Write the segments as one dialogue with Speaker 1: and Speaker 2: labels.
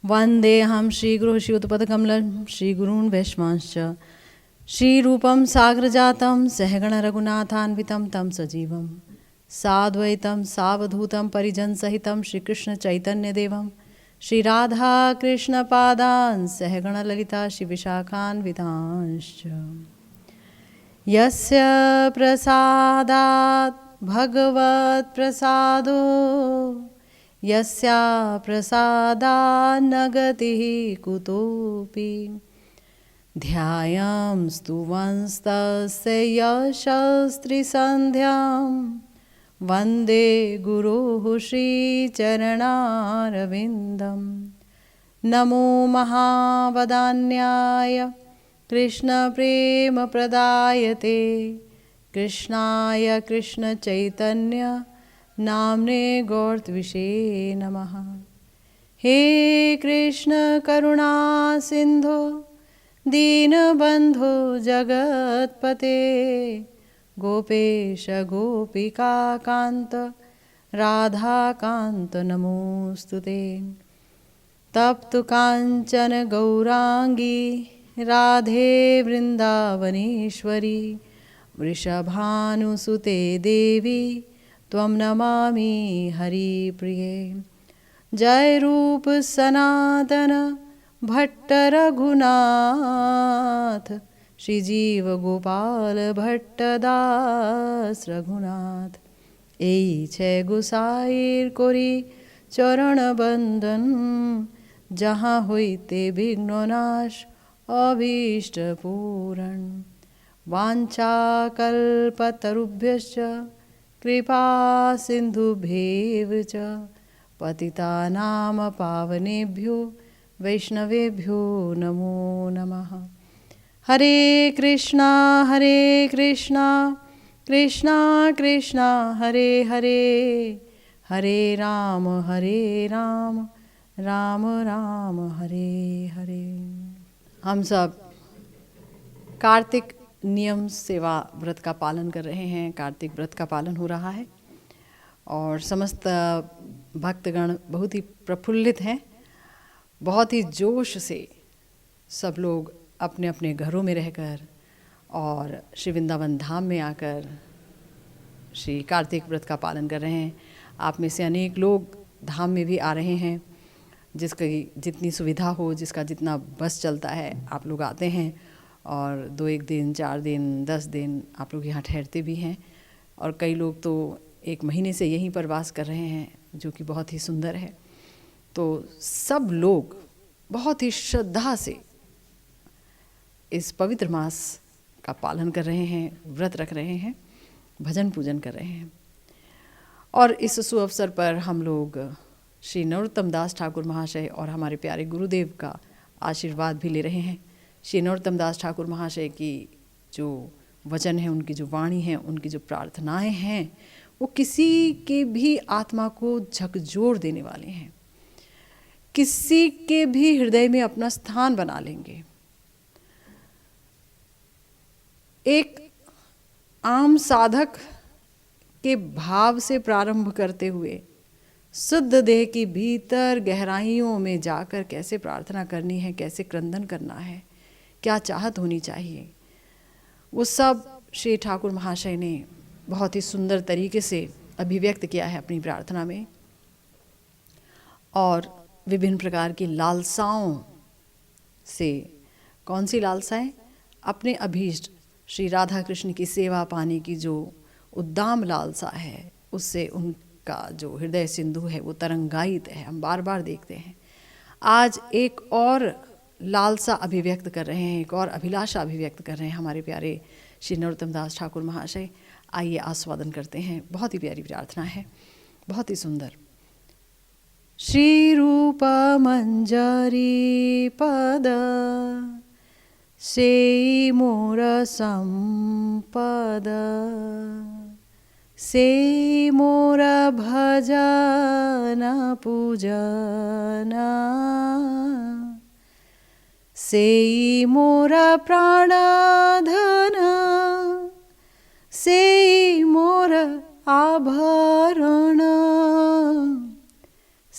Speaker 1: वन्देऽहं श्रीगुरुश्रीयुतपदकमलं श्रीगुरून् वैष्णवांश्च श्रीरूपं साग्रजातं सहगणरघुनाथान्वितं तं सजीवं साद्वैतं सावधूतं परिजनसहितं श्रीकृष्णचैतन्यदेवं श्रीराधाकृष्णपादान् सहगणललिता श्रीविशाखान्वितांश्च यस्य प्रसादात् भगवत्प्रसादो यस्या प्रसादान्न गतिः कुतोऽपि ध्यायां स्तुवंस्तस्य यशस्त्रिसन्ध्यां वन्दे गुरुः श्रीचरणारविन्दं नमो महावदान्याय कृष्णप्रेमप्रदायते कृष्णाय कृष्णचैतन्य नाम्ने गौरत्विषे नमः। हे कृष्ण करुणा सिंधो दीनबंधो जगत्पते गोपेश गोपिका कांत राधा कांत नमोस्तुते। तप्त कांचन गौरांगी राधे वृंदावनेश्वरी वृषभानुसुते देवी त्वं नमामि हरिप्रिये। जय रूप सनातन भट्ट रघुनाथ श्रीजीव गोपाल भट्ट दास रघुनाथ। এই ছে গোসাইর করি চরণ বন্দন যাহা হইতে বিঘ্ননাশ অভীষ্ট পূরণ। वाञ्छाकल्पतरुभ्यश्च कृपा सिन्धुभ्येव च पतितानां पावनेभ्यो वैष्णवेभ्यो नमो नमः। हरे कृष्णा कृष्णा कृष्णा हरे हरे हरे राम राम राम हरे हरे। हम सब कार्तिक नियम सेवा व्रत का पालन कर रहे हैं। कार्तिक व्रत का पालन हो रहा है और समस्त भक्तगण बहुत ही प्रफुल्लित हैं। बहुत ही जोश से सब लोग अपने अपने घरों में रहकर और श्री वृंदावन धाम में आकर श्री कार्तिक व्रत का पालन कर रहे हैं। आप में से अनेक लोग धाम में भी आ रहे हैं। जिसकी जितनी सुविधा हो, जिसका जितना बस चलता है, आप लोग आते हैं और 2-1 दिन 4 दिन 10 दिन आप लोग यहाँ ठहरते भी हैं। और कई लोग तो 1 महीने से यहीं पर वास कर रहे हैं, जो कि बहुत ही सुंदर है। तो सब लोग बहुत ही श्रद्धा से इस पवित्र मास का पालन कर रहे हैं, व्रत रख रहे हैं, भजन पूजन कर रहे हैं। और इस सुअवसर पर हम लोग श्री नरोत्तम दास ठाकुर महाशय और हमारे प्यारे गुरुदेव का आशीर्वाद भी ले रहे हैं। श्री नरोत्तम दास ठाकुर महाशय की जो वचन है, उनकी जो वाणी है, उनकी जो प्रार्थनाएं हैं, वो किसी के भी आत्मा को झकझोर देने वाले हैं, किसी के भी हृदय में अपना स्थान बना लेंगे। एक आम साधक के भाव से प्रारंभ करते हुए शुद्ध देह की भीतर गहराइयों में जाकर कैसे प्रार्थना करनी है, कैसे क्रंदन करना है, क्या चाहत होनी चाहिए, वो सब श्री ठाकुर महाशय ने बहुत ही सुंदर तरीके से अभिव्यक्त किया है अपनी प्रार्थना में। और विभिन्न प्रकार की लालसाओं से, कौन सी लालसाएं? अपने अभीष्ट श्री राधा कृष्ण की सेवा पाने की जो उद्दाम लालसा है, उससे उनका जो हृदय सिंधु है वो तरंगायित है। हम बार बार देखते हैं। आज एक और लालसा अभिव्यक्त कर रहे हैं, एक और अभिलाषा अभिव्यक्त कर रहे हैं हमारे प्यारे श्री नरोत्तम दास ठाकुर महाशय। आइए आस्वादन करते हैं। बहुत ही प्यारी प्रार्थना है, बहुत ही सुंदर। श्री रूप मंजरी पद से मोर संपद से मोर भजन पूजना से मोर प्राणधन से मोर आभरण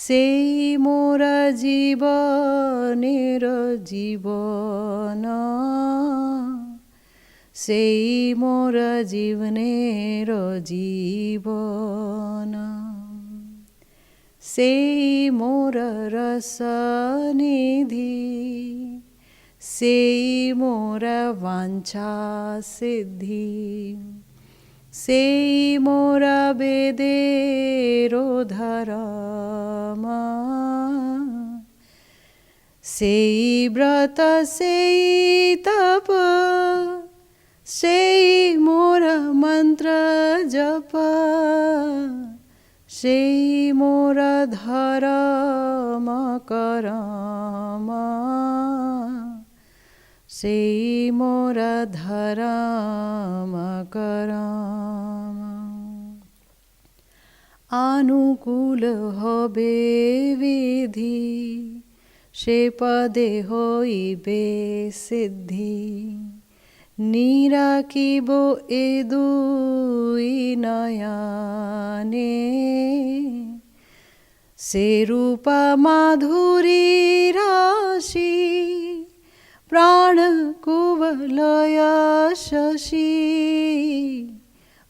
Speaker 1: सेई मोर जीवनेर जीवन, सेई मोर जीवनेर जीवन, सेई मोर रसनिधि, सेई मोर वांछा सिद्धि, सेई मोर वेदेरो धर्म, सेई व्रत सेई तप, सेई मोर मंत्र जप, सेई मोर धर्म करम, सेई मोर धर्म करम। अनुकूल होबे विधि, से पदे होइबे सिद्धि, निराकिबो ए दुई नयने, से रूप माधुरी राशि, प्राण कुवलय शशि,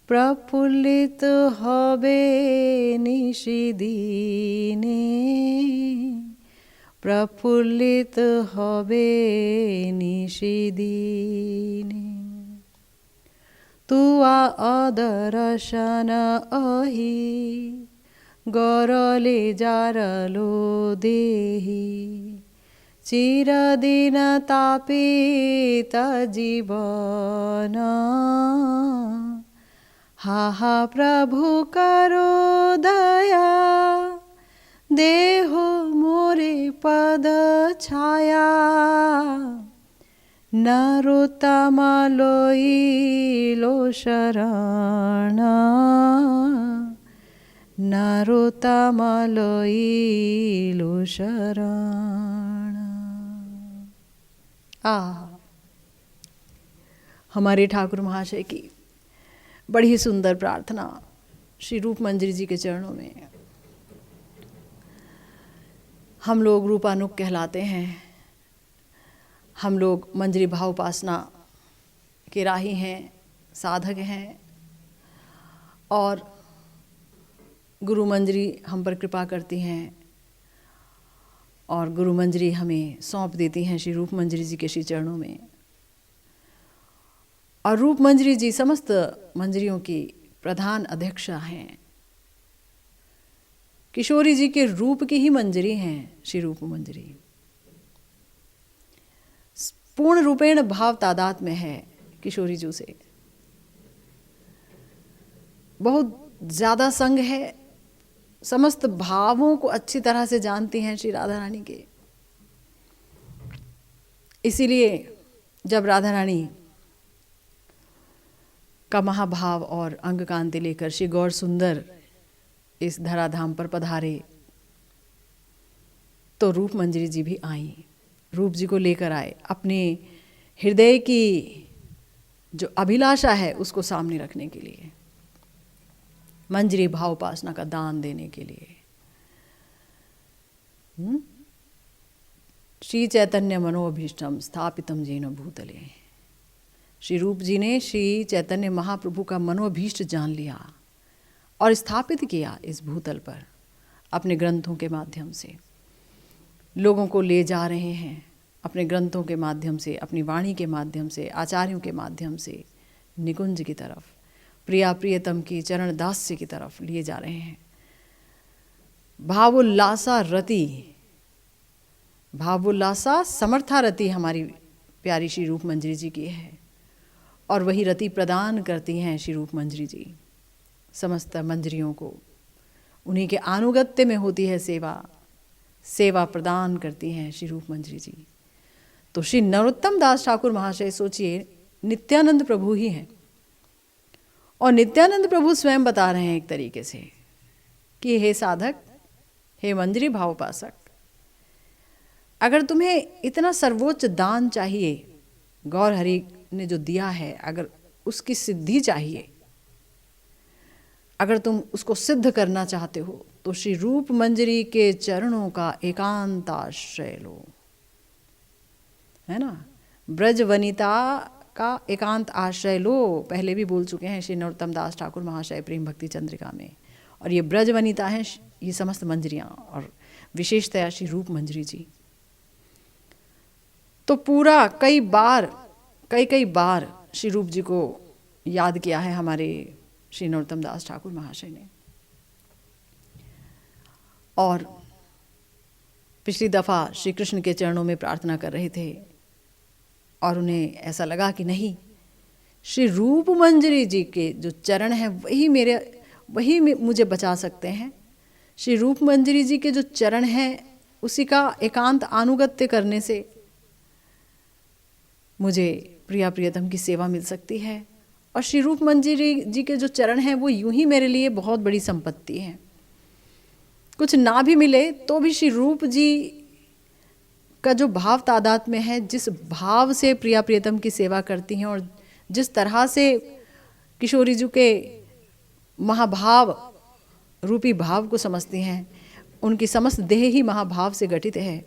Speaker 1: प्रफुल्लित होबे निशिदिने, प्रफुल्लित होबे निशिदिने। तुआ अदर्शन अहि, गरले जारलो देहि, चिरदिन तापित जीवन, हा हा प्रभु करो दया, देहो मोरे पद छाया, नरोत्तम लोइलो शरण, नरोत्तम लोइलो शरण। हमारे ठाकुर महाशय की बड़ी ही सुंदर प्रार्थना श्री रूप मंजरी जी के चरणों में। हम लोग रूपानुग कहलाते हैं, हम लोग मंजरी भाव उपासना के राही हैं, साधक हैं, और गुरु मंजरी हम पर कृपा करती हैं और गुरु मंजरी हमें सौंप देती हैं श्री रूप मंजरी जी के श्री चरणों में। और रूप मंजरी जी समस्त मंजरियों की प्रधान अध्यक्षा हैं। किशोरी जी के रूप की ही मंजरी हैं श्री रूप मंजरी। पूर्ण रूपेण भाव तादाद में है किशोरी जी से, बहुत ज़्यादा संग है, समस्त भावों को अच्छी तरह से जानती हैं श्री राधा रानी के। इसीलिए जब राधा रानी का महाभाव और अंग कांति लेकर श्री गौर सुंदर इस धराधाम पर पधारे तो रूप मंजरी जी भी आई, रूप जी को लेकर आए, अपने हृदय की जो अभिलाषा है उसको सामने रखने के लिए, मंजरी भाव उपासना का दान देने के लिए। श्री चैतन्य मनोभीष्टम स्थापितम जेन भूतले। श्री रूप जी ने श्री चैतन्य महाप्रभु का मनोभीष्ट जान लिया और स्थापित किया इस भूतल पर अपने ग्रंथों के माध्यम से। लोगों को ले जा रहे हैं अपने ग्रंथों के माध्यम से, अपनी वाणी के माध्यम से, आचार्यों के माध्यम से निकुंज की तरफ, प्रिया प्रियतम की चरण दास्य की तरफ लिए जा रहे हैं। भावोल्लासा रति, भावोल्लासा समर्था रति हमारी प्यारी श्री रूप मंजरी जी की है, और वही रति प्रदान करती हैं श्री रूप मंजरी जी समस्त मंजरियों को। उन्हीं के अनुगत्य में होती है सेवा, सेवा प्रदान करती हैं श्री रूप मंजरी जी। तो श्री नरोत्तम दास ठाकुर महाशय सोचिए नित्यानंद प्रभु ही हैं, और नित्यानंद प्रभु स्वयं बता रहे हैं एक तरीके से कि हे साधक, हे मंजरी भावोपासक, अगर तुम्हें इतना सर्वोच्च दान चाहिए, गौर हरि ने जो दिया है, अगर उसकी सिद्धि चाहिए अगर तुम उसको सिद्ध करना चाहते हो तो श्री रूप मंजरी के चरणों का एकांत आश्रय लो, है ना। ब्रज वनिता का एकांत आश्रय लो, पहले भी बोल चुके हैं श्री नरोत्तम दास ठाकुर महाशय प्रेम भक्ति चंद्रिका में। और ये ब्रज वनिता हैं ये समस्त मंजरियाँ, और विशेषतया श्री रूप मंजरी जी। तो पूरा कई बार श्री रूप जी को याद किया है हमारे श्री नरोत्तम दास ठाकुर महाशय ने। और पिछली दफ़ा श्री कृष्ण के चरणों में प्रार्थना कर रहे थे और उन्हें ऐसा लगा कि नहीं, श्री रूप मंजरी जी के जो चरण हैं वही मुझे बचा सकते हैं। श्री रूप मंजरी जी के जो चरण हैं उसी का एकांत अनुगत्य करने से मुझे प्रिया प्रियतम की सेवा मिल सकती है। और श्री रूप मंजरी जी के जो चरण हैं वो यूं ही मेरे लिए बहुत बड़ी संपत्ति हैं। कुछ ना भी मिले तो भी श्री रूप जी का जो भाव तादाद में है, जिस भाव से प्रिया प्रियतम की सेवा करती हैं और जिस तरह से किशोरी जी के महाभाव रूपी भाव को समझती हैं, उनकी समस्त देह ही महाभाव से गठित है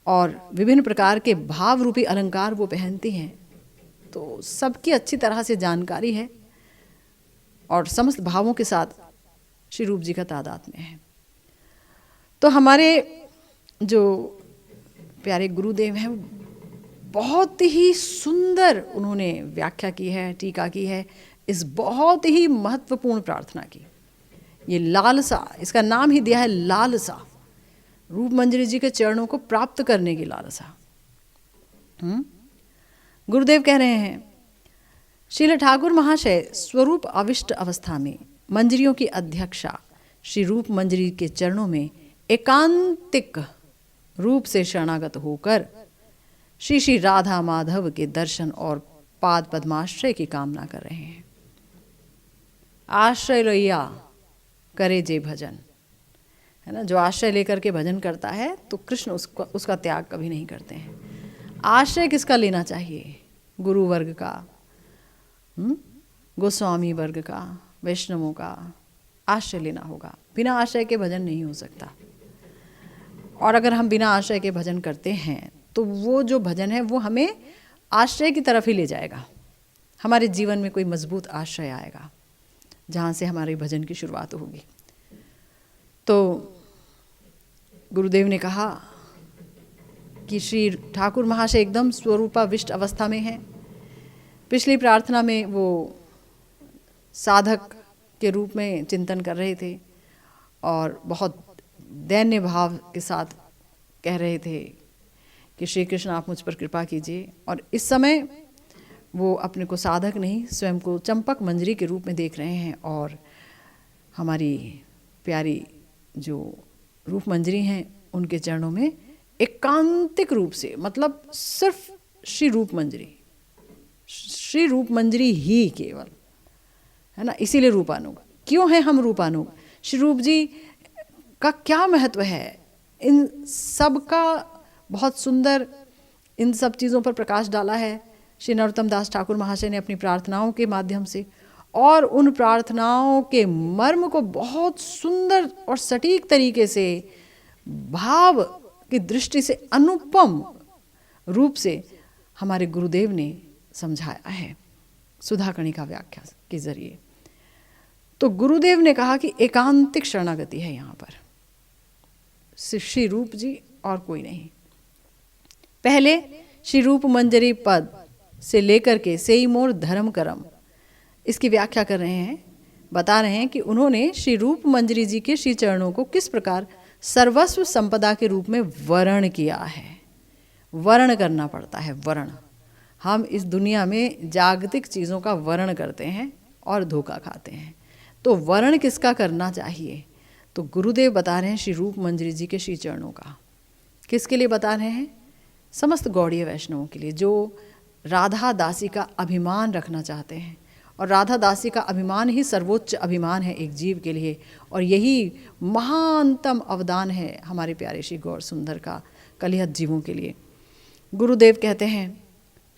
Speaker 1: और विभिन्न प्रकार के भाव रूपी अलंकार वो पहनती हैं, तो सबकी अच्छी तरह से जानकारी है और समस्त भावों के साथ श्री रूप जी का तादाद में है। तो हमारे जो प्यारे गुरुदेव हैं बहुत ही सुंदर उन्होंने व्याख्या की है, टीका की है इस बहुत ही महत्वपूर्ण प्रार्थना की। ये लालसा, इसका नाम ही दिया है लालसा, रूप मंजरी जी के चरणों को प्राप्त करने की लालसा। गुरुदेव कह रहे हैं, श्रील ठाकुर महाशय स्वरूप अविष्ट अवस्था में मंजरियों की अध्यक्षा श्री रूप मंजरी के चरणों में एकांतिक रूप से शरणागत होकर श्री श्री राधा माधव के दर्शन और पाद पद्माश्रय की कामना कर रहे हैं। आश्रय लैया करे जे भजन, है ना। जो आश्रय लेकर के भजन करता है तो कृष्ण उसका त्याग कभी नहीं करते हैं। आश्रय किसका लेना चाहिए? गुरु वर्ग का, गोस्वामी वर्ग का, वैष्णवों का आश्रय लेना होगा। बिना आश्रय के भजन नहीं हो सकता। और अगर हम बिना आश्रय के भजन करते हैं तो वो जो भजन है वो हमें आश्रय की तरफ ही ले जाएगा। हमारे जीवन में कोई मजबूत आश्रय आएगा जहाँ से हमारे भजन की शुरुआत होगी। तो गुरुदेव ने कहा कि श्री ठाकुर महाशय एकदम स्वरूपाविष्ट अवस्था में हैं। पिछली प्रार्थना में वो साधक के रूप में चिंतन कर रहे थे और बहुत दैन्य भाव के साथ कह रहे थे कि श्री कृष्ण आप मुझ पर कृपा कीजिए। और इस समय वो अपने को साधक नहीं, स्वयं को चंपक मंजरी के रूप में देख रहे हैं। और हमारी प्यारी जो रूप मंजरी हैं उनके चरणों में एकांतिक रूप से, मतलब सिर्फ श्री रूप मंजरी ही केवल, है ना। इसीलिए रूपानुग। क्यों है हम रूपानुग? श्री रूप जी का क्या महत्व है, इन सब का बहुत सुंदर इन सब चीज़ों पर प्रकाश डाला है श्री नरोत्तम दास ठाकुर महाशय ने अपनी प्रार्थनाओं के माध्यम से। और उन प्रार्थनाओं के मर्म को बहुत सुंदर और सटीक तरीके से भाव की दृष्टि से अनुपम रूप से हमारे गुरुदेव ने समझाया है सुधा कणिका व्याख्या के जरिए। तो गुरुदेव ने कहा कि एकांतिक शरणागति है यहाँ पर, श्री रूप जी और कोई नहीं। पहले श्री रूप मंजरी पद से लेकर के सेई मोर धर्म करम, इसकी व्याख्या कर रहे हैं, बता रहे हैं कि उन्होंने श्री रूप मंजरी जी के श्री चरणों को किस प्रकार सर्वस्व संपदा के रूप में वर्ण किया है। वर्ण करना पड़ता है, वर्ण। हम इस दुनिया में जागतिक चीज़ों का वर्ण करते हैं और धोखा खाते हैं। तो वर्ण किसका करना चाहिए? तो गुरुदेव बता रहे हैं श्री रूप मंजरी जी के श्री चरणों का। किसके लिए बता रहे हैं? समस्त गौड़ीय वैष्णवों के लिए, जो राधा दासी का अभिमान रखना चाहते हैं। और राधा दासी का अभिमान ही सर्वोच्च अभिमान है एक जीव के लिए, और यही महानतम अवदान है हमारे प्यारे श्री गौर सुंदर का कलिहत जीवों के लिए। गुरुदेव कहते हैं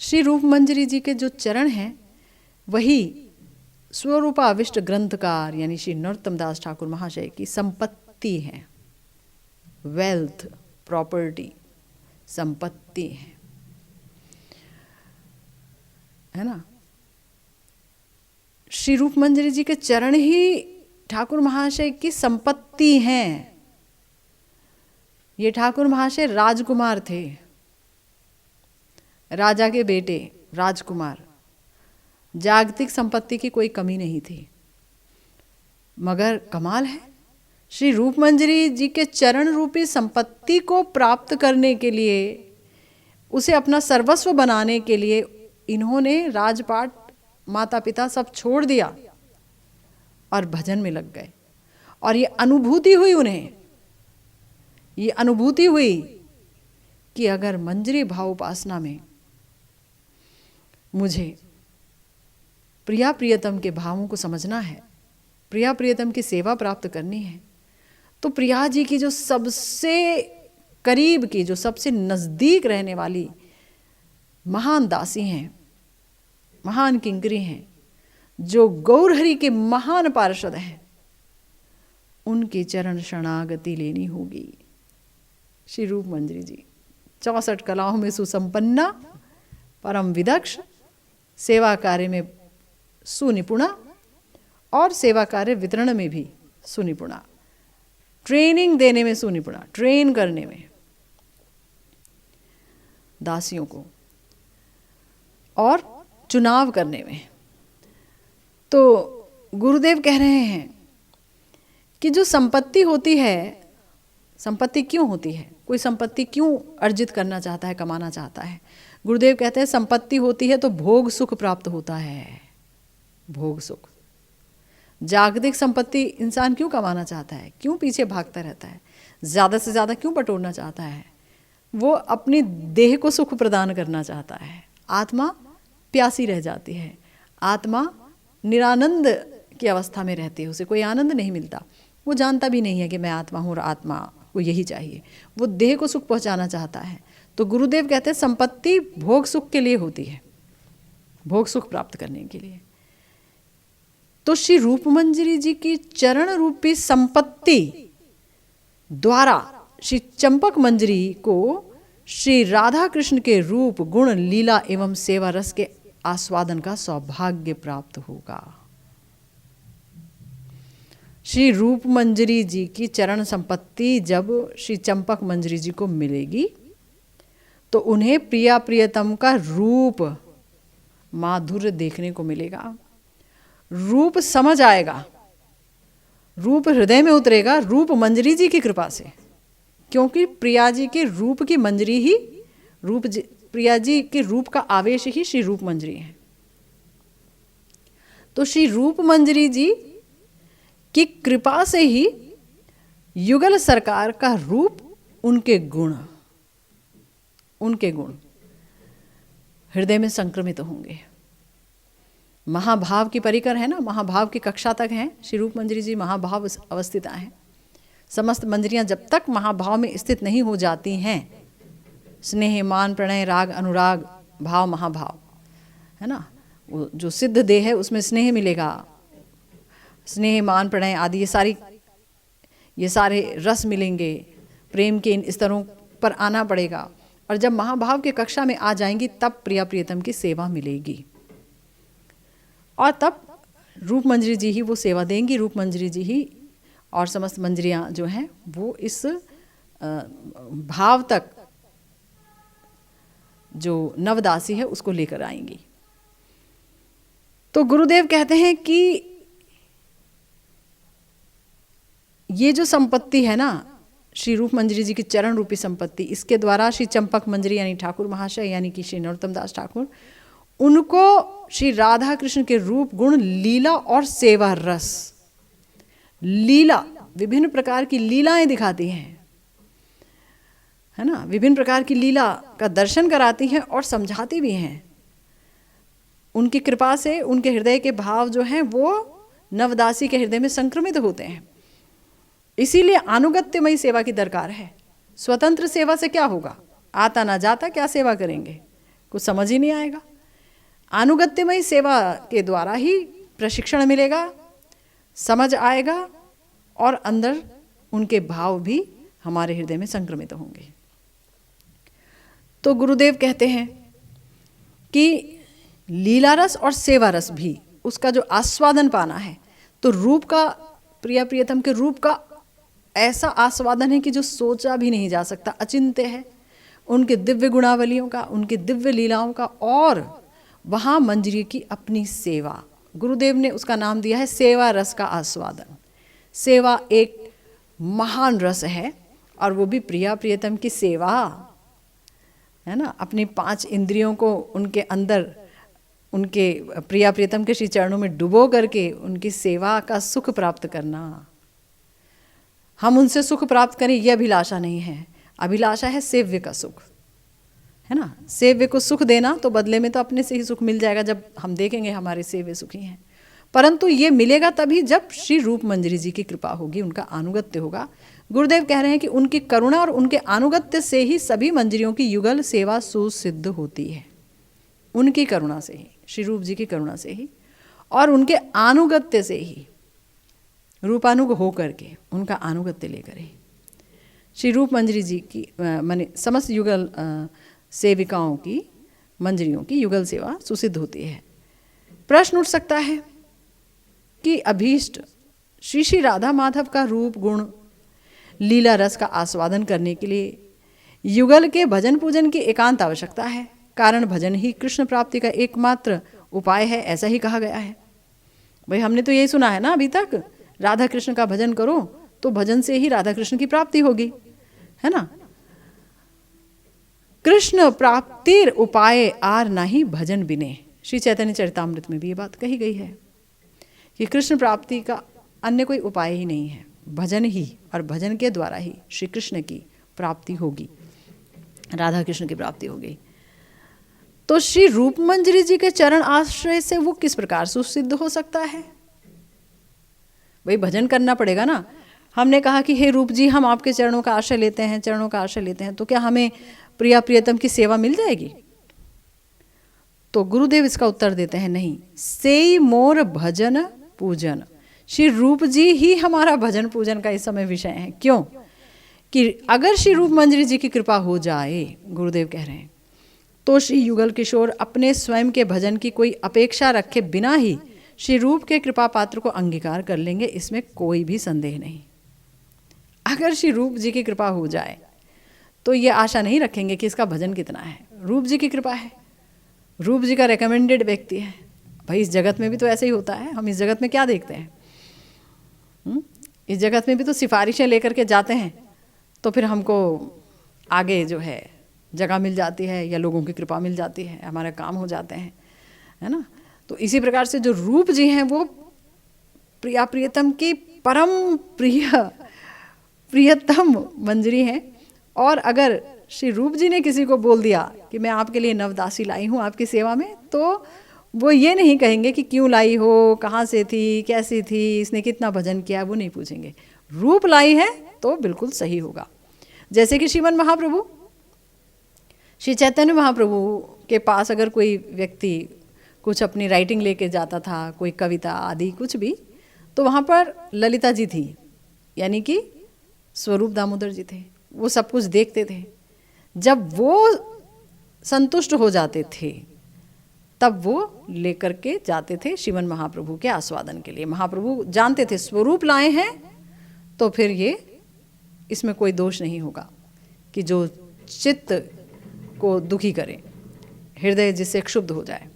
Speaker 1: श्री रूप मंजरी जी के जो चरण हैं वही स्वरूपाविष्ट ग्रंथकार यानी श्री नरोत्तम दास ठाकुर महाशय की संपत्ति है, वेल्थ, प्रॉपर्टी, संपत्ति है ना। श्री रूप मंजरी जी के चरण ही ठाकुर महाशय की संपत्ति हैं। ये ठाकुर महाशय राजकुमार थे, राजा के बेटे राजकुमार, जागतिक संपत्ति की कोई कमी नहीं थी। मगर कमाल है, श्री रूप मंजरी जी के चरण रूपी संपत्ति को प्राप्त करने के लिए, उसे अपना सर्वस्व बनाने के लिए इन्होंने राजपाट, माता पिता सब छोड़ दिया और भजन में लग गए। और ये अनुभूति हुई उन्हें, ये अनुभूति हुई कि अगर मंजरी भाव उपासना में मुझे प्रिया प्रियतम के भावों को समझना है, प्रिया प्रियतम की सेवा प्राप्त करनी है, तो प्रिया जी की जो सबसे करीब की, जो सबसे नज़दीक रहने वाली महान दासी हैं, महान किंकरी हैं, जो गौरहरि के महान पार्षद हैं, उनके चरण शरणागति लेनी होगी। श्री रूप मंजरी जी 64 कलाओं में सुसंपन्ना, परम विदक्ष, सेवा कार्य में सुनिपुणा और सेवा कार्य वितरण में भी सुनिपुणा, ट्रेनिंग देने में सुनिपुणा, ट्रेन करने में दासियों को और चुनाव करने में। तो गुरुदेव कह रहे हैं कि जो संपत्ति होती है, संपत्ति क्यों होती है, कोई संपत्ति क्यों अर्जित करना चाहता है, कमाना चाहता है। गुरुदेव कहते हैं संपत्ति होती है तो भोग सुख प्राप्त होता है, भोग सुख। जागतिक संपत्ति इंसान क्यों कमाना चाहता है, क्यों पीछे भागता रहता है, ज़्यादा से ज़्यादा क्यों बटोरना चाहता है? वो अपनी देह को सुख प्रदान करना चाहता है। आत्मा प्यासी रह जाती है, आत्मा निरानंद की अवस्था में रहती है, उसे कोई आनंद नहीं मिलता। वो जानता भी नहीं है कि मैं आत्मा हूँ और आत्मा को यही चाहिए, वो देह को सुख पहुँचाना चाहता है। तो गुरुदेव कहते हैं संपत्ति भोग सुख के लिए होती है, भोग सुख प्राप्त करने के लिए। तो श्री रूप मंजरी जी की चरण रूपी संपत्ति द्वारा श्री चंपक मंजरी को श्री राधा कृष्ण के रूप, गुण, लीला एवं सेवा रस के आस्वादन का सौभाग्य प्राप्त होगा। श्री रूप मंजरी जी की चरण संपत्ति जब श्री चंपक मंजरी जी को मिलेगी तो उन्हें प्रिया प्रियतम का रूप, माधुर्य देखने को मिलेगा, रूप समझ आएगा, रूप हृदय में उतरेगा, रूप मंजरी जी की कृपा से। क्योंकि प्रिया जी के रूप की मंजरी ही, प्रिया जी के रूप का आवेश ही श्री रूप मंजरी है। तो श्री रूप मंजरी जी की कृपा से ही युगल सरकार का रूप, उनके गुण हृदय में संक्रमित होंगे। महाभाव की परिकर है ना, महाभाव की कक्षा तक हैं श्री रूप मंजरी जी, महाभाव अवस्थिता हैं। समस्त मंजरियां जब तक महाभाव में स्थित नहीं हो जाती हैं, स्नेह, मान, प्रणय, राग, अनुराग, भाव, महाभाव है ना, वो जो सिद्ध देह है उसमें स्नेह मिलेगा, स्नेह, मान, प्रणय आदि ये सारे रस मिलेंगे, प्रेम के इन स्तरों पर आना पड़ेगा। और जब महाभाव के कक्षा में आ जाएंगी तब प्रिया प्रियतम की सेवा मिलेगी, और तब रूप मंजरी जी ही वो सेवा देंगी। रूप मंजरी जी ही और समस्त मंजरियाँ जो हैं वो इस भाव तक जो नवदासी है उसको लेकर आएंगी। तो गुरुदेव कहते हैं कि ये जो संपत्ति है ना, श्री रूप मंजरी जी की चरण रूपी संपत्ति, इसके द्वारा श्री चंपक मंजरी यानी ठाकुर महाशय यानी कि श्री नरोत्तम दास ठाकुर, उनको श्री राधा कृष्ण के रूप, गुण, लीला और सेवा रस, लीला विभिन्न प्रकार की लीलाएं दिखाती हैं, है ना, विभिन्न प्रकार की लीला का दर्शन कराती हैं और समझाती भी हैं। उनकी कृपा से उनके हृदय के भाव जो हैं वो नवदासी के हृदय में संक्रमित होते हैं। इसीलिए अनुगत्यमयी सेवा की दरकार है। स्वतंत्र सेवा से क्या होगा, आता ना जाता क्या सेवा करेंगे, कुछ समझ ही नहीं आएगा। अनुगत्यमयी सेवा के द्वारा ही प्रशिक्षण मिलेगा, समझ आएगा और अंदर उनके भाव भी हमारे हृदय में संक्रमित होंगे। तो गुरुदेव कहते हैं कि लीला रस और सेवा रस भी, उसका जो आस्वादन पाना है, तो रूप का, प्रिया प्रियतम के रूप का ऐसा आस्वादन है कि जो सोचा भी नहीं जा सकता, अचिंत्य है। उनके दिव्य गुणावलियों का, उनकी दिव्य लीलाओं का, और वहाँ मंजरी की अपनी सेवा, गुरुदेव ने उसका नाम दिया है सेवा रस का आस्वादन। सेवा एक महान रस है, और वो भी प्रिया प्रियतम की सेवा है ना। अपनी 5 इंद्रियों को उनके अंदर, उनके प्रिया प्रियतम के श्री चरणों में डुबो करके उनकी सेवा का सुख प्राप्त करना। हम उनसे सुख प्राप्त करें ये अभिलाषा नहीं है, अभिलाषा है सेव्य का सुख, है ना। सेव्य को सुख देना, तो बदले में तो अपने से ही सुख मिल जाएगा जब हम देखेंगे हमारे सेव्य सुखी हैं। परंतु ये मिलेगा तभी जब श्री रूप मंजरी जी की कृपा होगी, उनका अनुगत्य होगा। गुरुदेव कह रहे हैं कि उनकी करुणा और उनके अनुगत्य से ही सभी मंजरियों की युगल सेवा सुसिद्ध होती है। उनकी करुणा से ही, श्री रूप जी की करुणा से ही, और उनके अनुगत्य से ही, रूपानुग हो करके, उनका अनुगत्य लेकर ही श्री रूप मंजरी जी की माने समस्त युगल सेविकाओं की, मंजरियों की युगल सेवा सुसिद्ध होती है। प्रश्न उठ सकता है कि अभीष्ट श्री श्री राधा माधव का रूप गुण लीला रस का आस्वादन करने के लिए युगल के भजन पूजन की एकांत आवश्यकता है, कारण भजन ही कृष्ण प्राप्ति का एकमात्र उपाय है, ऐसा ही कहा गया है। भाई हमने तो यही सुना है ना अभी तक, राधा कृष्ण का भजन करो तो भजन से ही राधा कृष्ण की प्राप्ति होगी, है ना। कृष्ण प्राप्तिर उपाय आर नाही भजन बिने, श्री चैतन्य चरितामृत में भी ये बात कही गई है कि कृष्ण प्राप्ति का अन्य कोई उपाय ही नहीं है, भजन ही, और भजन के द्वारा ही श्री कृष्ण की प्राप्ति होगी, राधा कृष्ण की प्राप्ति होगी। तो श्री रूप मंजरी जी के चरण आश्रय से वो किस प्रकार सुसिद्ध हो सकता है? भाई भजन करना पड़ेगा ना। हमने कहा कि हे रूप जी, हम आपके चरणों का आश्रय लेते हैं, चरणों का आश्रय लेते हैं, तो क्या हमें प्रिया प्रियतम की सेवा मिल जाएगी? तो गुरुदेव इसका उत्तर देते हैं, नहीं, सेई मोर भजन पूजन। श्री रूप जी ही हमारा भजन पूजन का इस समय विषय है। क्यों? कि अगर श्री रूप मंजरी जी की कृपा हो जाए, गुरुदेव कह रहे हैं, तो श्री युगल किशोर अपने स्वयं के भजन की कोई अपेक्षा रखे बिना ही श्री रूप के कृपा पात्र को अंगीकार कर लेंगे, इसमें कोई भी संदेह नहीं। अगर श्री रूप जी की कृपा हो जाए तो ये आशा नहीं रखेंगे कि इसका भजन कितना है। रूप जी की कृपा है, रूप जी का रेकमेंडेड व्यक्ति है। भाई इस जगत में भी तो ऐसे ही होता है। हम इस जगत में क्या देखते हैं? इस जगत में भी तो सिफारिशें लेकर के जाते हैं, तो फिर हमको आगे जो है जगह मिल जाती है, या लोगों की कृपा मिल जाती है, हमारे काम हो जाते हैं, है ना। तो इसी प्रकार से जो रूप जी हैं वो प्रिया प्रियतम की परम प्रियतम मंजरी हैं। और अगर श्री रूप जी ने किसी को बोल दिया कि मैं आपके लिए नवदासी लाई हूँ आपकी सेवा में, तो वो ये नहीं कहेंगे कि क्यों लाई हो, कहाँ से थी, कैसी थी, इसने कितना भजन किया, वो नहीं पूछेंगे। रूप लाई है तो बिल्कुल सही होगा। जैसे कि श्रीमन महाप्रभु, श्री चैतन्य महाप्रभु के पास अगर कोई व्यक्ति कुछ अपनी राइटिंग लेके जाता था, कोई कविता आदि कुछ भी, तो वहाँ पर ललिता जी थी, यानी कि स्वरूप दामोदर जी थे। वो सब कुछ देखते थे। जब वो संतुष्ट हो जाते थे तब वो लेकर के जाते थे श्रीमन महाप्रभु के आस्वादन के लिए। महाप्रभु जानते थे स्वरूप लाए हैं, तो फिर ये इसमें कोई दोष नहीं होगा कि जो चित्त को दुखी करे, हृदय जिससे क्षुब्ध हो जाए,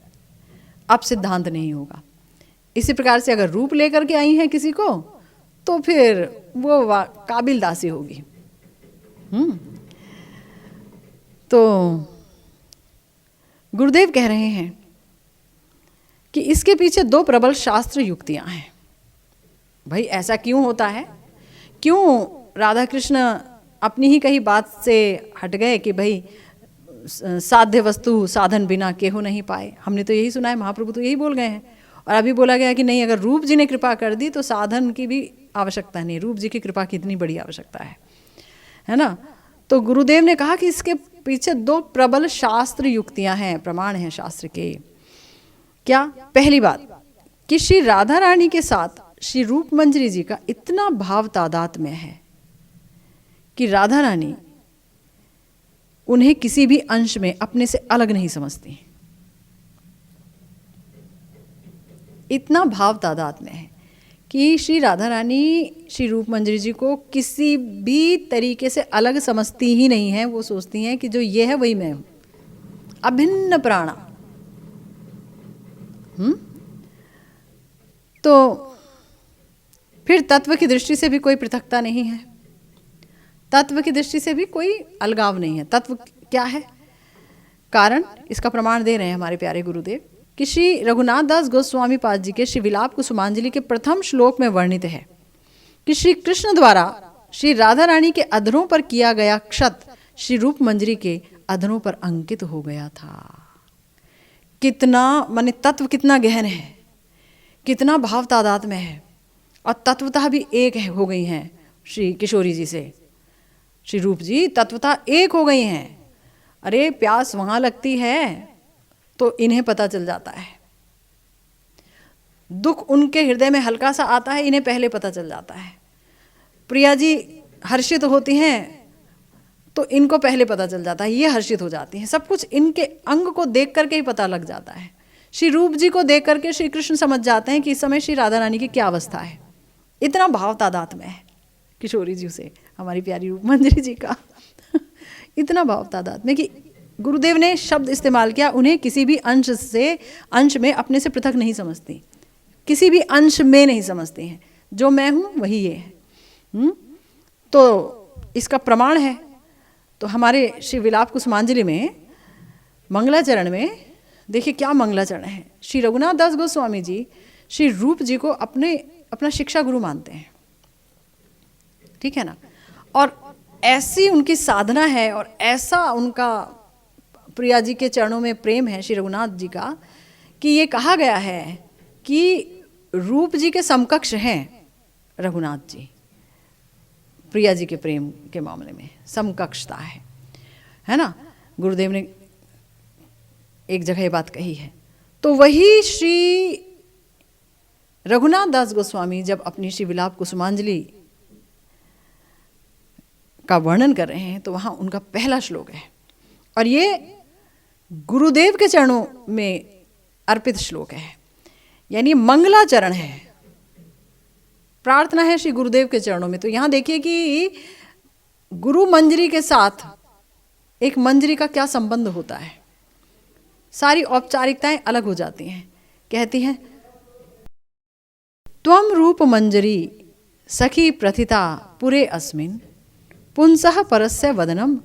Speaker 1: अब सिद्धांत नहीं होगा। इसी प्रकार से अगर रूप लेकर के आई हैं किसी को, तो फिर वो काबिल दासी होगी। तो गुरुदेव कह रहे हैं कि इसके पीछे 2 प्रबल शास्त्र युक्तियां हैं। भाई ऐसा क्यों होता है? क्यों राधा कृष्ण अपनी ही कही बात से हट गए कि भाई साध्य वस्तु साधन बिना केहू नहीं पाए? हमने तो यही सुना है, महाप्रभु तो यही बोल गए हैं। और अभी बोला गया कि नहीं, अगर रूप जी ने कृपा कर दी तो साधन की भी आवश्यकता नहीं। रूप जी की कृपा की इतनी बड़ी आवश्यकता है ना। तो गुरुदेव ने कहा कि इसके पीछे 2 प्रबल शास्त्र युक्तियां हैं, प्रमाण हैं शास्त्र के। क्या? पहली बात कि श्री राधा रानी के साथ श्री रूप मंजरी जी का इतना भाव तादात्म्य है कि राधा रानी उन्हें किसी भी अंश में अपने से अलग नहीं समझती। इतना भाव तादात्म्य है कि श्री राधा रानी श्री रूप मंजरी जी को किसी भी तरीके से अलग समझती ही नहीं है। वो सोचती हैं कि जो ये है वही मैं हूँ, अभिन्न प्राणा। तो फिर तत्व की दृष्टि से भी कोई पृथकता नहीं है, तत्व की दृष्टि से भी कोई अलगाव नहीं है। तत्व क्या है? कारण इसका प्रमाण दे रहे हैं हमारे प्यारे गुरुदेव कि श्री रघुनाथ दास गोस्वामी पाद जी के श्री विलाप कुसुमांजलि के प्रथम श्लोक में वर्णित है कि श्री कृष्ण द्वारा श्री राधा रानी के अधरों पर किया गया क्षत श्री रूप मंजरी के अधरों पर अंकित हो गया था। कितना माने तत्व कितना गहन है, कितना भाव तादात्म्य है, और तत्वतः भी एक हो गई हैं श्री किशोरी जी से। श्री रूप जी तत्वतः एक हो गई हैं। अरे प्यास वहाँ लगती है तो इन्हें पता चल जाता है, दुख उनके हृदय में हल्का सा आता है इन्हें पहले पता चल जाता है, प्रिया जी हर्षित होती हैं तो इनको पहले पता चल जाता है, ये हर्षित हो जाती हैं। सब कुछ इनके अंग को देख करके ही पता लग जाता है। श्री रूप जी को देख करके श्री कृष्ण समझ जाते हैं कि इस समय श्री राधा रानी की क्या अवस्था है। इतना भाव तादात्म्य है किशोरी जी से हमारी प्यारी रूप मंजरी जी का इतना भाव तादात्म्य कि गुरुदेव ने शब्द इस्तेमाल किया, उन्हें किसी भी अंश में अपने से पृथक नहीं समझती, किसी भी अंश में नहीं समझती हैं। जो मैं हूँ वही ये है। तो इसका प्रमाण है। तो हमारे श्री विलाप कुसुमांजलि में मंगलाचरण में देखिए क्या मंगलाचरण है। श्री रघुनाथ दास गोस्वामी जी श्री रूप जी को अपना शिक्षा गुरु मानते हैं, ठीक है ना। और ऐसी उनकी साधना है और ऐसा उनका प्रिया जी के चरणों में प्रेम है श्री रघुनाथ जी का कि ये कहा गया है कि रूप जी के समकक्ष हैं रघुनाथ जी। प्रिया जी के प्रेम के मामले में समकक्षता है ना। गुरुदेव ने एक जगह ये बात कही है। तो वही श्री रघुनाथ दास गोस्वामी जब अपनी श्री विलाप कुसुमांजलि का वर्णन कर रहे हैं तो वहाँ उनका पहला श्लोक है, और ये गुरुदेव के चरणों में अर्पित श्लोक है, यानी मंगलाचरण है, प्रार्थना है श्री गुरुदेव के चरणों में। तो यहाँ देखिए कि गुरु मंजरी के साथ एक मंजरी का क्या संबंध होता है। सारी औपचारिकताएं अलग हो जाती हैं। कहती हैं त्वम रूप मंजरी सखी प्रथिता पुरे अस्मिन् पुंसः परस्य वदनम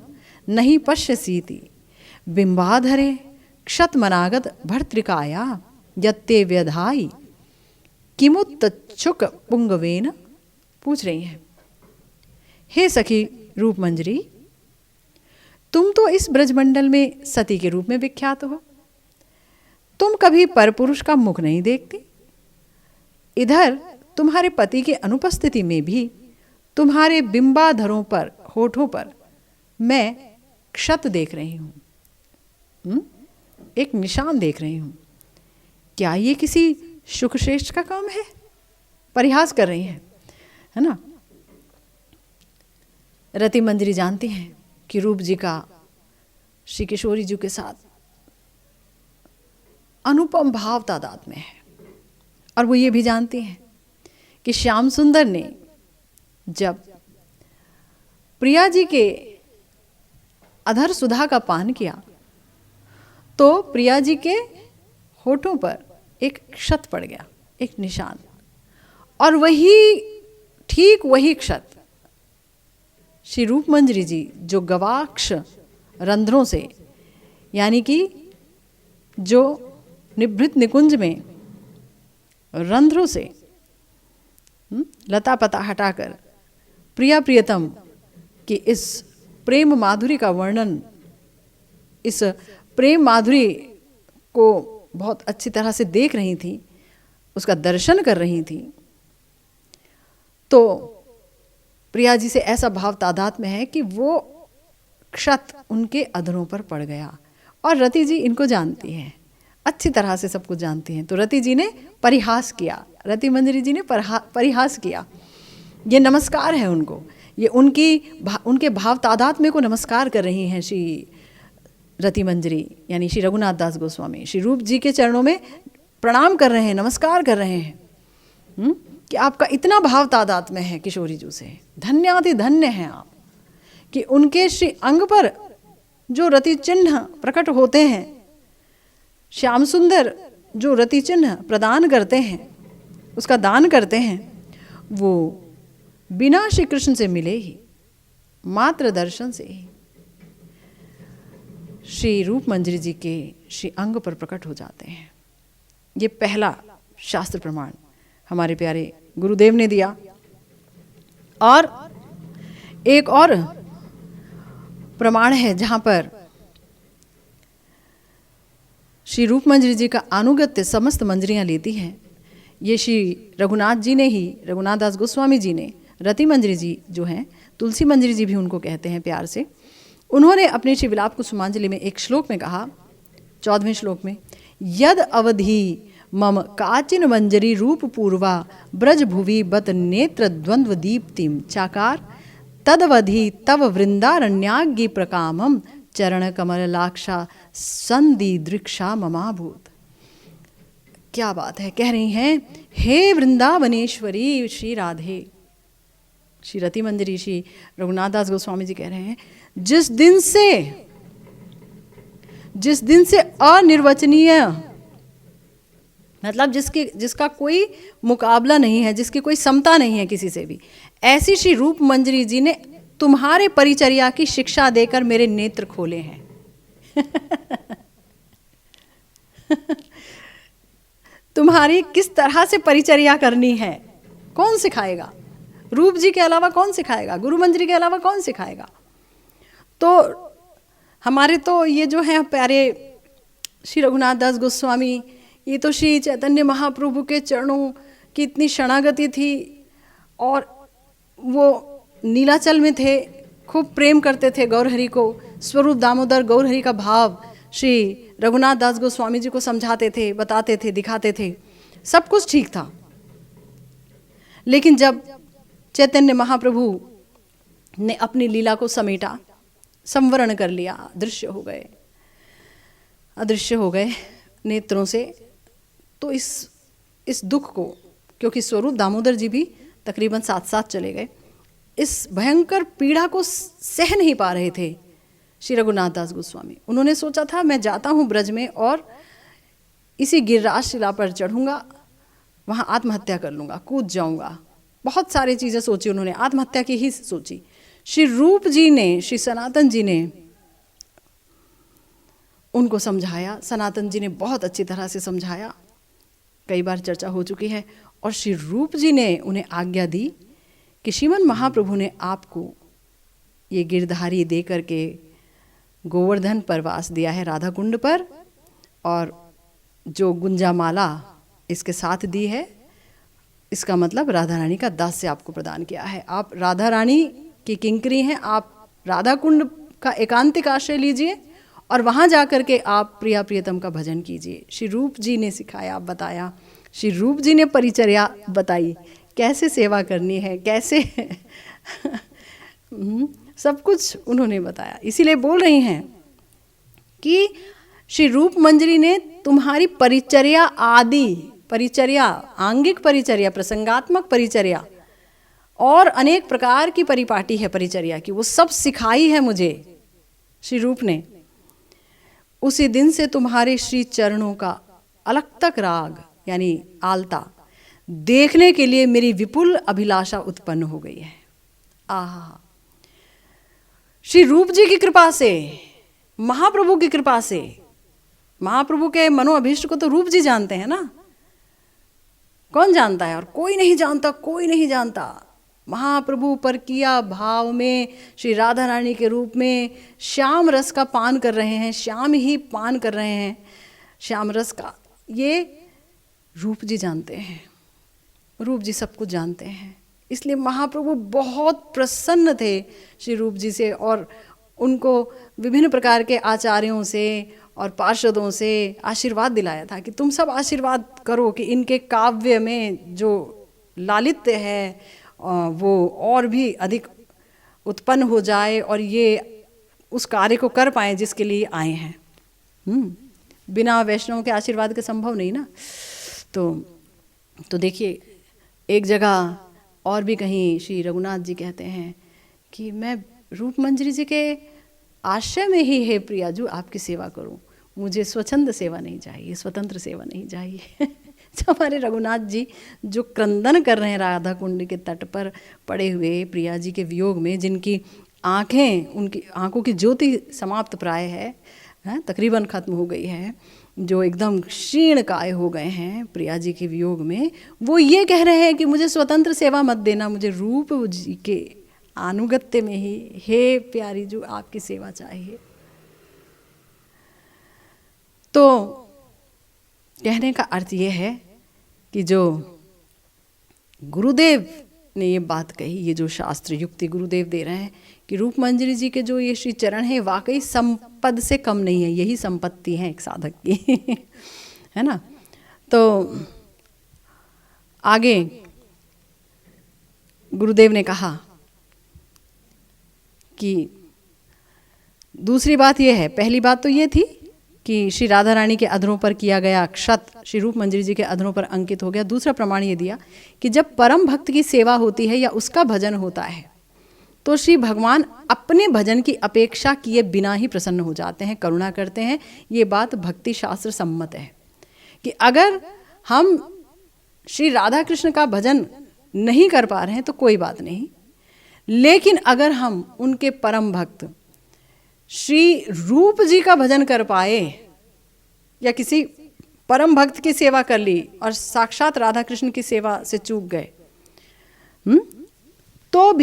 Speaker 1: नहीं पश्यसीति बिंबाधरे क्षतमनागत भर्तृकाया यत्ते व्यधाई किमुत्तच्छुक पुंगवेन। पूछ रही हैं, हे सखी रूप मंजरी, तुम तो इस ब्रजमंडल में सती के रूप में विख्यात हो, तुम कभी परपुरुष का मुख नहीं देखती। इधर तुम्हारे पति की अनुपस्थिति में भी तुम्हारे बिंबाधरों पर, होठों पर मैं क्षत देख रही हूँ, एक निशान देख रही हूँ। क्या ये किसी शुकश्रेष्ठ का काम है? परिहास कर रही है ना। रति मंजरी जानती हैं कि रूप जी का श्री किशोरी जी के साथ अनुपम भाव तादात्म्य है, और वो ये भी जानती हैं कि श्याम सुंदर ने जब प्रिया जी के अधर सुधा का पान किया तो प्रिया जी के होठों पर एक क्षत पड़ गया, एक निशान, और ठीक वही क्षत श्री रूप मंजरी जी जो गवाक्ष रंध्रों से, यानी कि जो निभृत निकुंज में रंध्रों से लता पता हटाकर प्रिया प्रियतम की इस प्रेम माधुरी का वर्णन, इस प्रेम माधुरी को बहुत अच्छी तरह से देख रही थी, उसका दर्शन कर रही थी, तो प्रिया जी से ऐसा भाव तादात्म्य है कि वो क्षत उनके अधरों पर पड़ गया। और रति जी इनको जानती है, अच्छी तरह से सब कुछ जानती हैं। तो रति जी ने परिहास किया, रति मंजरी जी ने परिहास किया। ये नमस्कार है उनको, ये उनके भाव तादात्म्य को नमस्कार कर रही हैं श्री रति मंजरी, यानी श्री रघुनाथ दास गोस्वामी श्री रूप जी के चरणों में प्रणाम कर रहे हैं, नमस्कार कर रहे हैं कि आपका इतना भाव तादात्म्य है किशोरी जी से, धन्याति धन्य हैं आप कि उनके श्री अंग पर जो रति चिन्ह प्रकट होते हैं, श्याम सुंदर जो रति चिन्ह प्रदान करते हैं, उसका दान करते हैं, वो बिना श्री कृष्ण से मिले ही, मात्र दर्शन से ही श्री रूप मंजरी जी के श्री अंग पर प्रकट हो जाते हैं। ये पहला शास्त्र प्रमाण हमारे प्यारे गुरुदेव ने दिया। और एक और प्रमाण है जहां पर श्री रूप मंजरी जी का अनुगत्य समस्त मंजरियां लेती हैं। ये श्री रघुनाथ जी ने ही, रघुनाथ दास गोस्वामी जी ने, रति मंजरी जी जो हैं, तुलसी मंजरी जी भी उनको कहते हैं प्यार से, उन्होंने अपने श्री विलाप कुसुमांजलि में एक श्लोक में कहा, 14वें श्लोक में, यद अवधि मम काचिन मंजरी रूप पूर्वा ब्रज भुवि बत नेत्र द्वंद्व दीप्तिम चाकार तदवधि तव वृंदारण्याग्नि प्रकामम चरण कमलाक्षा संधि दृक्षा ममाभूत। क्या बात है, कह रही हैं, हे वृंदावनेश्वरी श्री राधे, श्री रति मंजरी श्री रघुनाथ दास गोस्वामी जी कह रहे हैं, जिस दिन से अनिर्वचनीय, मतलब जिसका कोई मुकाबला नहीं है, जिसकी कोई समता नहीं है किसी से भी, ऐसी श्री रूप मंजरी जी ने तुम्हारे परिचर्या की शिक्षा देकर मेरे नेत्र खोले हैं। तुम्हारी किस तरह से परिचर्या करनी है कौन सिखाएगा? रूप जी के अलावा कौन सिखाएगा? गुरु मंजरी के अलावा कौन सिखाएगा? तो हमारे तो ये जो है प्यारे श्री रघुनाथ दास गोस्वामी, ये तो श्री चैतन्य महाप्रभु के चरणों की इतनी शरणागति थी, और वो नीलाचल में थे, खूब प्रेम करते थे गौरहरि को, स्वरूप दामोदर गौरहरि का भाव श्री रघुनाथ दास गोस्वामी जी को समझाते थे, बताते थे, दिखाते थे, सब कुछ ठीक था। लेकिन जब चैतन्य महाप्रभु ने अपनी लीला को समेटा, संवरण कर लिया, अदृश्य हो गए नेत्रों से, तो इस दुख को, क्योंकि स्वरूप दामोदर जी भी तकरीबन साथ चले गए, इस भयंकर पीड़ा को सह नहीं पा रहे थे श्री रघुनाथ दास गोस्वामी। उन्होंने सोचा था मैं जाता हूँ ब्रज में और इसी गिरिराज शिला पर चढ़ूंगा, वहाँ आत्महत्या कर लूँगा, कूद जाऊँगा। बहुत सारी चीज़ें सोची उन्होंने, आत्महत्या की ही सोची। श्री रूप जी ने, श्री सनातन जी ने उनको समझाया, सनातन जी ने बहुत अच्छी तरह से समझाया, कई बार चर्चा हो चुकी है। और श्री रूप जी ने उन्हें आज्ञा दी कि श्रीमन महाप्रभु ने आपको ये गिरधारी दे करके गोवर्धन पर वास दिया है, राधा कुंड पर, और जो गुंजामाला इसके साथ दी है, इसका मतलब राधा रानी का दास से आपको प्रदान किया है। आप राधा रानी की किंकरी हैं, आप राधा कुंड का एकांतिक आश्रय लीजिए और वहाँ जा कर के आप प्रिया प्रियतम का भजन कीजिए। श्री रूप जी ने सिखाया, बताया, श्री रूप जी ने परिचर्या बताई, कैसे सेवा करनी है, कैसे सब कुछ उन्होंने बताया। इसीलिए बोल रही हैं कि श्री रूप मंजरी ने तुम्हारी परिचर्या आदि परिचर्या, आंगिक परिचर्या, प्रसंगात्मक परिचर्या और अनेक प्रकार की परिपाटी है परिचर्या की, वो सब सिखाई है मुझे श्री रूप ने। उसी दिन से तुम्हारे श्री चरणों का अलग तक राग यानी आलता देखने के लिए मेरी विपुल अभिलाषा उत्पन्न हो गई है। आहा, श्री रूप जी की कृपा से, महाप्रभु की कृपा से, महाप्रभु के मनोअभीष्ट को तो रूप जी जानते हैं ना, कौन जानता है? और कोई नहीं जानता, कोई नहीं जानता। महाप्रभु पर किया भाव में श्री राधा रानी के रूप में श्याम रस का पान कर रहे हैं, श्याम ही पान कर रहे हैं श्याम रस का, ये रूप जी जानते हैं, रूप जी सब कुछ जानते हैं। इसलिए महाप्रभु बहुत प्रसन्न थे श्री रूप जी से, और उनको विभिन्न प्रकार के आचार्यों से और पार्षदों से आशीर्वाद दिलाया था कि तुम सब आशीर्वाद करो कि इनके काव्य में जो लालित्य है वो और भी अधिक उत्पन्न हो जाए और ये उस कार्य को कर पाए जिसके लिए आए हैं। बिना वैष्णव के आशीर्वाद के संभव नहीं ना। तो देखिए, एक जगह और भी कहीं श्री रघुनाथ जी कहते हैं कि मैं रूप मंजरी जी के आश्रय में ही है प्रियाजू आपकी सेवा करूं, मुझे स्वच्छंद सेवा नहीं चाहिए, स्वतंत्र सेवा नहीं चाहिए। जो हमारे रघुनाथ जी जो क्रंदन कर रहे हैं राधा कुंड के तट पर पड़े हुए प्रिया जी के वियोग में, जिनकी आँखें, उनकी आँखों की ज्योति समाप्त प्राय है, तकरीबन खत्म हो गई है, जो एकदम क्षीण काय हो गए हैं प्रिया जी के वियोग में, वो ये कह रहे हैं कि मुझे स्वतंत्र सेवा मत देना, मुझे रूप जी के अनुगत्य में ही हे प्यारी जो आपकी सेवा चाहिए। तो कहने का अर्थ ये है कि जो गुरुदेव ने ये बात कही, ये जो शास्त्र युक्ति गुरुदेव दे रहे हैं कि रूप मंजरी जी के जो ये श्री चरण है वाकई संपद से कम नहीं है, यही संपत्ति है एक साधक की। है ना। तो आगे गुरुदेव ने कहा कि दूसरी बात ये है, पहली बात तो ये थी कि श्री राधा रानी के अधरों पर किया गया अक्षत श्री रूप मंजरी जी के अधरों पर अंकित हो गया। दूसरा प्रमाण ये दिया कि जब परम भक्त की सेवा होती है या उसका भजन होता है तो श्री भगवान अपने भजन की अपेक्षा किए बिना ही प्रसन्न हो जाते हैं, करुणा करते हैं। ये बात भक्ति शास्त्र सम्मत है कि अगर हम श्री राधा कृष्ण का भजन नहीं कर पा रहे हैं तो कोई बात नहीं, लेकिन अगर हम उनके परम भक्त श्री रूप जी का भजन कर पाए या किसी परम भक्त की सेवा कर ली और साक्षात राधा कृष्ण की सेवा से चूक गए, तो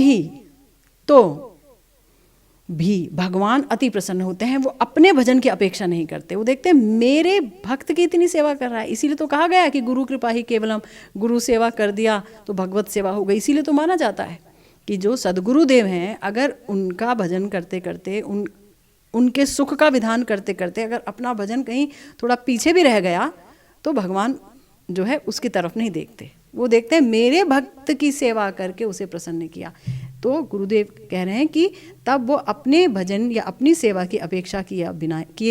Speaker 1: भी भगवान अति प्रसन्न होते हैं। वो अपने भजन की अपेक्षा नहीं करते, वो देखते हैं मेरे भक्त की इतनी सेवा कर रहा है। इसीलिए तो कहा गया कि गुरु कृपा ही केवलम, गुरु सेवा कर दिया तो भगवत सेवा हो गई। इसीलिए तो माना जाता है कि जो सदगुरुदेव हैं, अगर उनका भजन करते करते, उनके सुख का विधान करते करते अगर अपना भजन कहीं थोड़ा पीछे भी रह गया तो भगवान जो है उसकी तरफ नहीं देखते, वो देखते हैं मेरे भक्त की सेवा करके उसे प्रसन्न किया। तो गुरुदेव कह रहे हैं कि तब वो अपने भजन या अपनी सेवा की अपेक्षा किए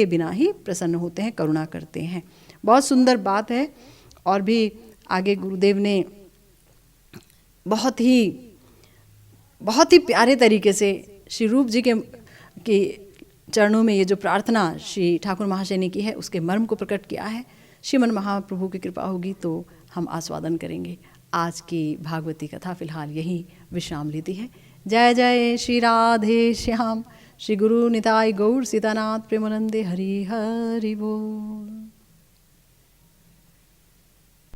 Speaker 1: बिना ही प्रसन्न होते हैं, करुणा करते हैं। बहुत सुंदर बात है। और भी आगे गुरुदेव ने बहुत ही प्यारे तरीके से श्री रूप जी के चरणों में ये जो प्रार्थना श्री ठाकुर महाशय ने की है उसके मर्म को प्रकट किया है। श्रीमन महाप्रभु की कृपा होगी तो हम आस्वादन करेंगे। आज की भागवती कथा फिलहाल यही विश्राम लेती है। जय जय श्री राधे श्याम, श्री गुरु निताय गौर सीतानाथ प्रेमानंदे, हरि हरि बोल।